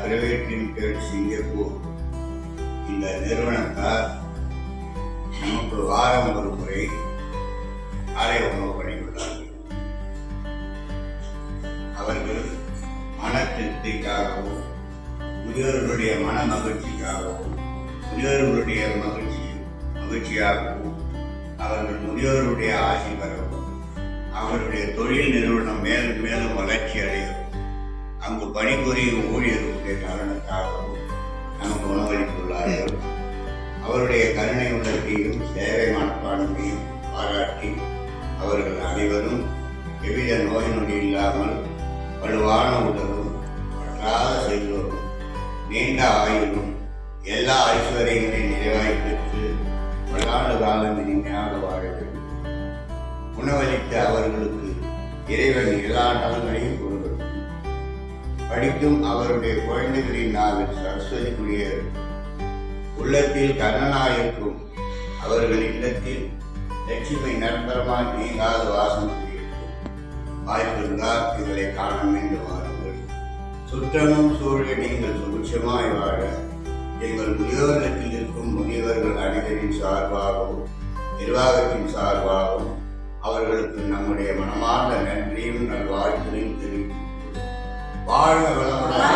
Private limited Singapore இந்த நிறுவனத்தார் நமக்கு வாரம் ஒரு முறை காலை உணவு வழங்கியுள்ளார்கள். அவர்கள் மன திருப்திக்காகவும் முதியோர்களுடைய மன மகிழ்ச்சிக்காகவும் முதியோர்களுடைய மகிழ்ச்சியாகவும் அவர்கள் முதியோருடைய ஆசை பெறவும் அவருடைய தொழில் நிறுவனம் மேலும் மேலும் வளர்ச்சி அடையவும் அங்கு பணிபுரியும் ஊழியர்களுடைய காரணத்தாகவும் நமக்கு உணவளித்துள்ளார்கள். அவருடைய கருணை உள்ளத்தையும் சேவை மனப்பான்மையும் பாராட்டி அவர்கள் அனைவரும் எவ்வித நோய் நொடி இல்லாமல் வலுவான உடலும் பற்றாத செல்வரும் நீண்ட ஆயுளும் எல்லா ஐஸ்வர்யங்களையும் நிறைவாய் பெற்று பல்லாண்டு காலம் இனிமையாக வாழ வேண்டும். உணவளித்த அவர்களுக்கு இறைவன் எல்லா நலன்களையும் கொடுக்கட்டும். படிக்கும் அவருடைய குழந்தைகளின் நாவில் சரஸ்வதிக்குரிய உள்ளத்தில் கண்ணனாயிருக்கும் அவர்கள் இல்லத்தில் லட்சுமி நிரந்தரமாய் நீங்காத வாசம் செய்யட்டும். வாய்ப்பிருந்தால் இவர்களை காண வேண்டும் வாருங்கள். சுற்றமும் சூழலை நீங்கள் சுபிட்சமாய் வாழ எங்கள் முதியோர்களுக்கு இருக்கும் முதியவர்கள் அனைவரின் சார்பாகவும் நிர்வாகத்தின் சார்பாகவும் அவர்களுக்கு நம்முடைய மனமார்ந்த நன்றியும் நல்வாழ்த்தையும் தெரிவித்து வாழ்க வளமுடன்.